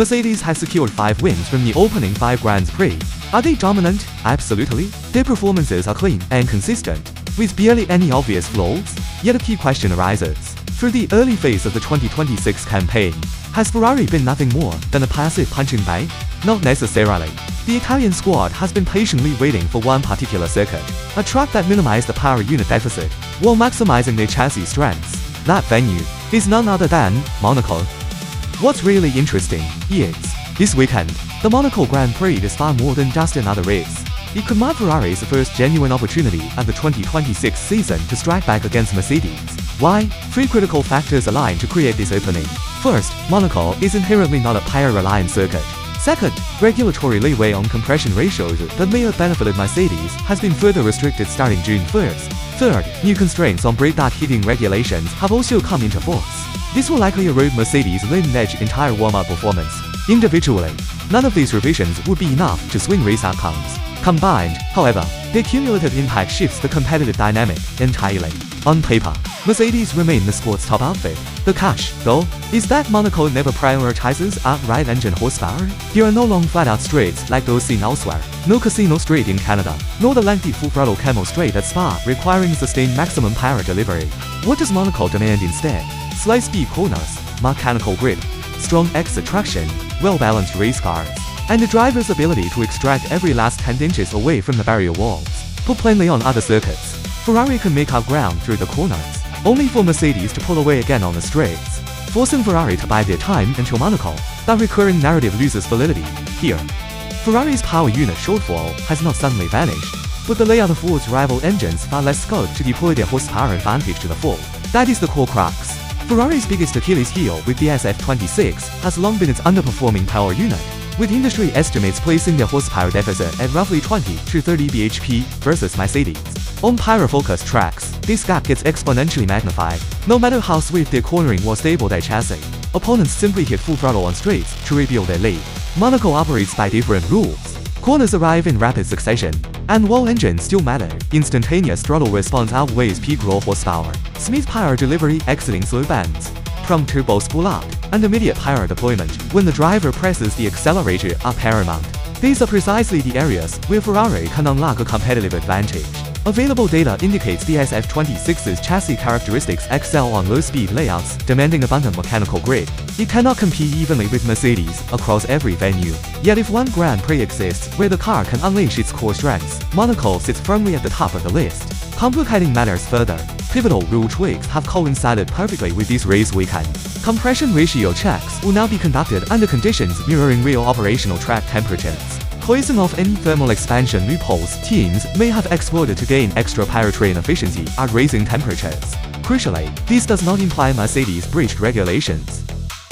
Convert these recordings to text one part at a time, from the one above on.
Mercedes has secured 5 wins from the opening 5 Grand Prix. Are they dominant? Absolutely. Their performances are clean and consistent, with barely any obvious flaws. Yet a key question arises. Through the early phase of the 2026 campaign, has Ferrari been nothing more than a passive punching bag? Not necessarily. The Italian squad has been patiently waiting for one particular circuit, a track that minimized the power unit deficit, while maximizing their chassis strengths. That venue is none other than Monaco. What's really interesting is, this weekend, the Monaco Grand Prix is far more than just another race. It could mark Ferrari's first genuine opportunity of the 2026 season to strike back against Mercedes. Why? 3 critical factors align to create this opening. First, Monaco is inherently not a power-reliant circuit. Second, regulatory leeway on compression ratios that may have benefited Mercedes has been further restricted starting June 1st. Third, new constraints on brake duct heating regulations have also come into force. This will likely erode Mercedes' leading-edge entire warm-up performance. Individually, none of these revisions would be enough to swing race outcomes. Combined, however, their cumulative impact shifts the competitive dynamic entirely. On paper, Mercedes remain the sport's top outfit. The catch, though, is that Monaco never prioritizes outright engine horsepower. There are no long flat-out straights like those seen elsewhere, no casino straight in Canada, nor the lengthy full-throttle camel straight at Spa requiring sustained maximum power delivery. What does Monaco demand instead? Slice-speed corners, mechanical grip, strong exit traction, well-balanced race cars, and the driver's ability to extract every last 10 inches away from the barrier walls. Put plainly, on other circuits, Ferrari can make up ground through the corners, only for Mercedes to pull away again on the straights, forcing Ferrari to bide their time until Monaco. That recurring narrative loses validity. Here, Ferrari's power unit shortfall has not suddenly vanished, but the layout of Ford's rival engines far less scope to deploy their horsepower advantage to the full. That is the core crux. Ferrari's biggest Achilles heel with the SF26 has long been its underperforming power unit, with industry estimates placing their horsepower deficit at roughly 20 to 30 bhp versus Mercedes. On power-focused tracks, this gap gets exponentially magnified. No matter how swift their cornering or stable their chassis, opponents simply hit full throttle on straights to rebuild their lead. Monaco operates by different rules. Corners arrive in rapid succession, and while engines still matter, instantaneous throttle response outweighs peak raw horsepower. Smooth power delivery exiting slow bands, prompt turbo spool-up, and immediate power deployment when the driver presses the accelerator are paramount. These are precisely the areas where Ferrari can unlock a competitive advantage. Available data indicates the SF26's chassis characteristics excel on low-speed layouts, demanding abundant mechanical grip. It cannot compete evenly with Mercedes across every venue. Yet if one Grand Prix exists where the car can unleash its core strengths, Monaco sits firmly at the top of the list. Complicating matters further, pivotal rule tweaks have coincided perfectly with this race weekend. Compression ratio checks will now be conducted under conditions mirroring real operational track temperatures. Closing off any thermal expansion loopholes teams may have exploited to gain extra powertrain efficiency at racing temperatures. Crucially, this does not imply Mercedes breached regulations.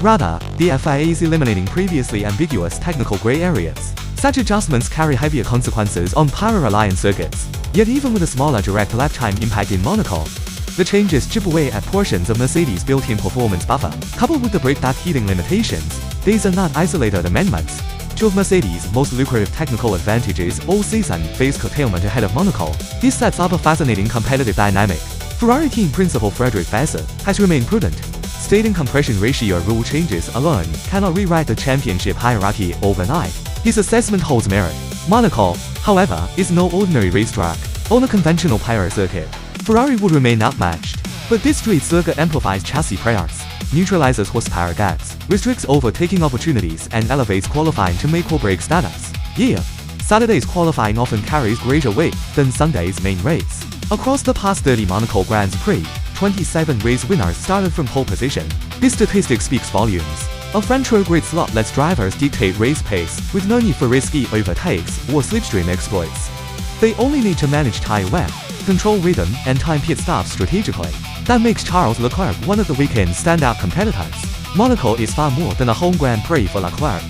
Rather, the FIA is eliminating previously ambiguous technical gray areas. Such adjustments carry heavier consequences on power-reliant circuits. Yet even with a smaller direct lap time impact in Monaco, the changes chip away at portions of Mercedes' built-in performance buffer. Coupled with the brake duct heating limitations, these are not isolated amendments. Two of Mercedes' most lucrative technical advantages all season face curtailment ahead of Monaco. This sets up a fascinating competitive dynamic. Ferrari team principal Frederick Vasseur has remained prudent, stating compression ratio rule changes alone cannot rewrite the championship hierarchy overnight. His assessment holds merit. Monaco, however, is no ordinary racetrack. On a conventional power circuit, Ferrari would remain outmatched. But this street circuit amplifies chassis pressures, neutralizes horsepower gaps, restricts overtaking opportunities, and elevates qualifying to make or break status. Yeah, Saturday's qualifying often carries greater weight than Sunday's main race. Across the past 30 Monaco Grand Prix, 27 race winners started from pole position. This statistic speaks volumes. A French grid slot lets drivers dictate race pace with no need for risky overtakes or slipstream exploits. They only need to manage tire wear, control rhythm, and time pit stops strategically. That makes Charles Leclerc one of the weekend's standout competitors. Monaco is far more than a home Grand Prix for Leclerc.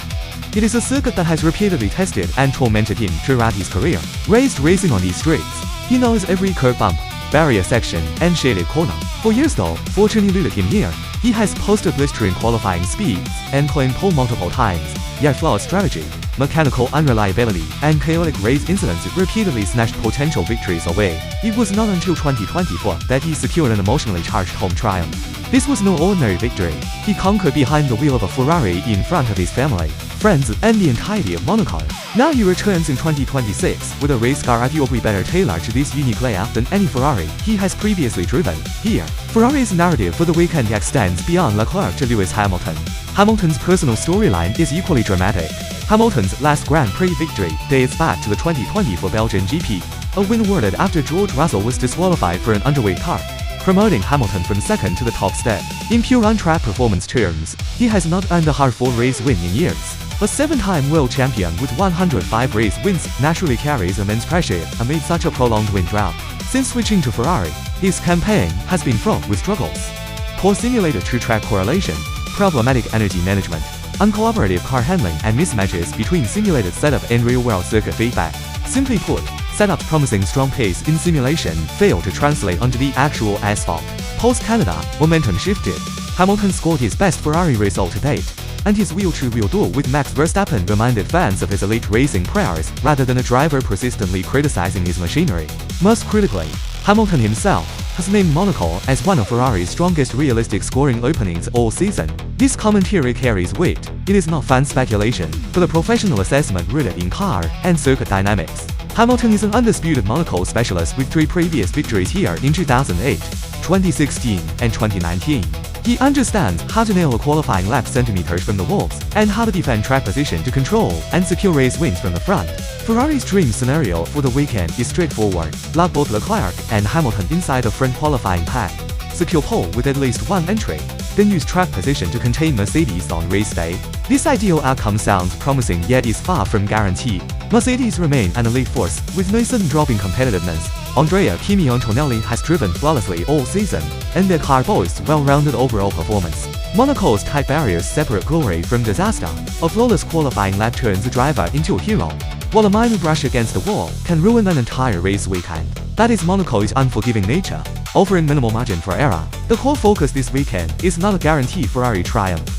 It is a circuit that has repeatedly tested and tormented him throughout his career. Raised racing on these streets, he knows every curb bump, barrier section, and shaded corner. For years though, fortune eluded him here. He has posted blistering qualifying speeds and claimed pole multiple times, yet flawed strategy, mechanical unreliability, and chaotic race incidents repeatedly snatched potential victories away. It was not until 2024 that he secured an emotionally charged home triumph. This was no ordinary victory. He conquered behind the wheel of a Ferrari in front of his family, friends, and the entirety of Monaco. Now he returns in 2026 with a race car arguably better tailored to this unique layout than any Ferrari he has previously driven. Here, Ferrari's narrative for the weekend extends beyond Leclerc to Lewis Hamilton. Hamilton's personal storyline is equally dramatic. Hamilton's last Grand Prix victory dates back to the 2024 Belgian GP, a win awarded after George Russell was disqualified for an underweight car, promoting Hamilton from second to the top step. In pure on-track performance terms, he has not earned a hard-fought race win in years. A 7-time world champion with 105 race wins naturally carries immense pressure amid such a prolonged win drought. Since switching to Ferrari, his campaign has been fraught with struggles. Poor simulated true-track correlation, problematic energy management, uncooperative car handling, and mismatches between simulated setup and real-world circuit feedback. Simply put, setups promising strong pace in simulation failed to translate onto the actual asphalt. Post-Canada, momentum shifted. Hamilton scored his best Ferrari result to date, and his wheel-to-wheel duel with Max Verstappen reminded fans of his elite racing prowess rather than a driver persistently criticizing his machinery. Most critically, Hamilton himself has named Monaco as one of Ferrari's strongest realistic scoring openings all season. This commentary carries weight. It is not fan speculation, but a professional assessment rooted in car and circuit dynamics. Hamilton is an undisputed Monaco specialist with 3 previous victories here in 2008, 2016, and 2019. He understands how to nail a qualifying lap centimeters from the walls and how to defend track position to control and secure race wins from the front. Ferrari's dream scenario for the weekend is straightforward: lock both Leclerc and Hamilton inside the front qualifying pack, secure pole with at least one entry, then use track position to contain Mercedes on race day. This ideal outcome sounds promising yet is far from guaranteed. Mercedes remain an elite force with no sudden drop in competitiveness. Andrea Kimi Antonelli has driven flawlessly all season, and their car boasts well-rounded overall performance. Monaco's tight barriers separate glory from disaster. A flawless qualifying lap turns a driver into a hero, while a minor brush against the wall can ruin an entire race weekend. That is Monaco's unforgiving nature, offering minimal margin for error. The core focus this weekend is not a guaranteed Ferrari triumph,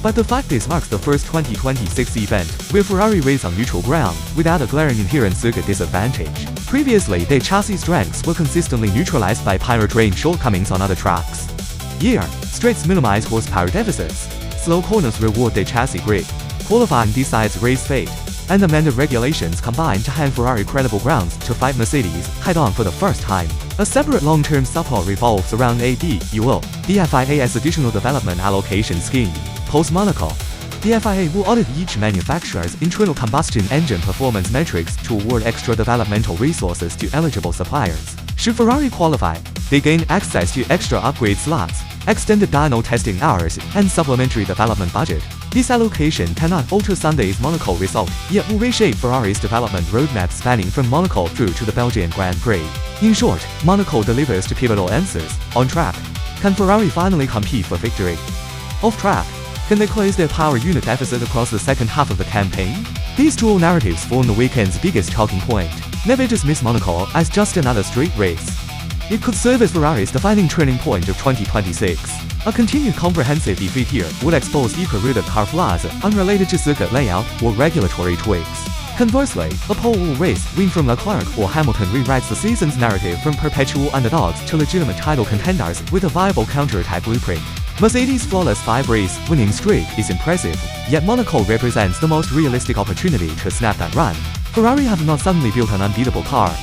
but the fact this marks the first 2026 event where Ferrari race on neutral ground without a glaring inherent circuit disadvantage. Previously, their chassis strengths were consistently neutralized by powertrain shortcomings on other tracks. Here, straights minimize horsepower deficits, slow corners reward their chassis grip, qualifying decides race fate, and amended regulations combine to hand Ferrari credible grounds to fight Mercedes head-on for the first time. A separate long-term support revolves around ADUO, the FIA's additional development allocation scheme. Post-Monaco, the FIA will audit each manufacturer's internal combustion engine performance metrics to award extra developmental resources to eligible suppliers. Should Ferrari qualify, they gain access to extra upgrade slots, extended dyno testing hours, and supplementary development budget. This allocation cannot alter Sunday's Monaco result, yet will reshape Ferrari's development roadmap spanning from Monaco through to the Belgian Grand Prix. In short, Monaco delivers two pivotal answers. On track, can Ferrari finally compete for victory? Off track, can they close their power unit deficit across the second half of the campaign? These dual narratives form the weekend's biggest talking point. Never dismiss Monaco as just another street race. It could serve as Ferrari's defining turning point of 2026. A continued comprehensive defeat here would expose deeper-rooted car flaws unrelated to circuit layout or regulatory tweaks. Conversely, a pole race win from Leclerc or Hamilton rewrites the season's narrative from perpetual underdogs to legitimate title contenders with a viable counterattack blueprint. Mercedes' flawless 5-race winning streak is impressive, yet Monaco represents the most realistic opportunity to snap that run. Ferrari have not suddenly built an unbeatable car.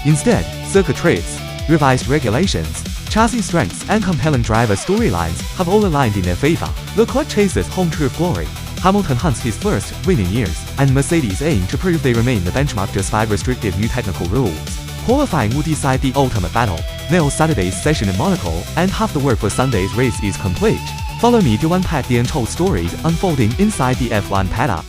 Instead, circuit traits, revised regulations, chassis strengths, and compelling driver storylines have all aligned in their favor. Leclerc chases home turf glory, Hamilton hunts his first win in years, and Mercedes aim to prove they remain the benchmark despite restrictive new technical rules. Qualifying will decide the ultimate battle. Nail Saturday's session in Monaco, and half the work for Sunday's race is complete. Follow me to unpack the untold stories unfolding inside the F1 paddock.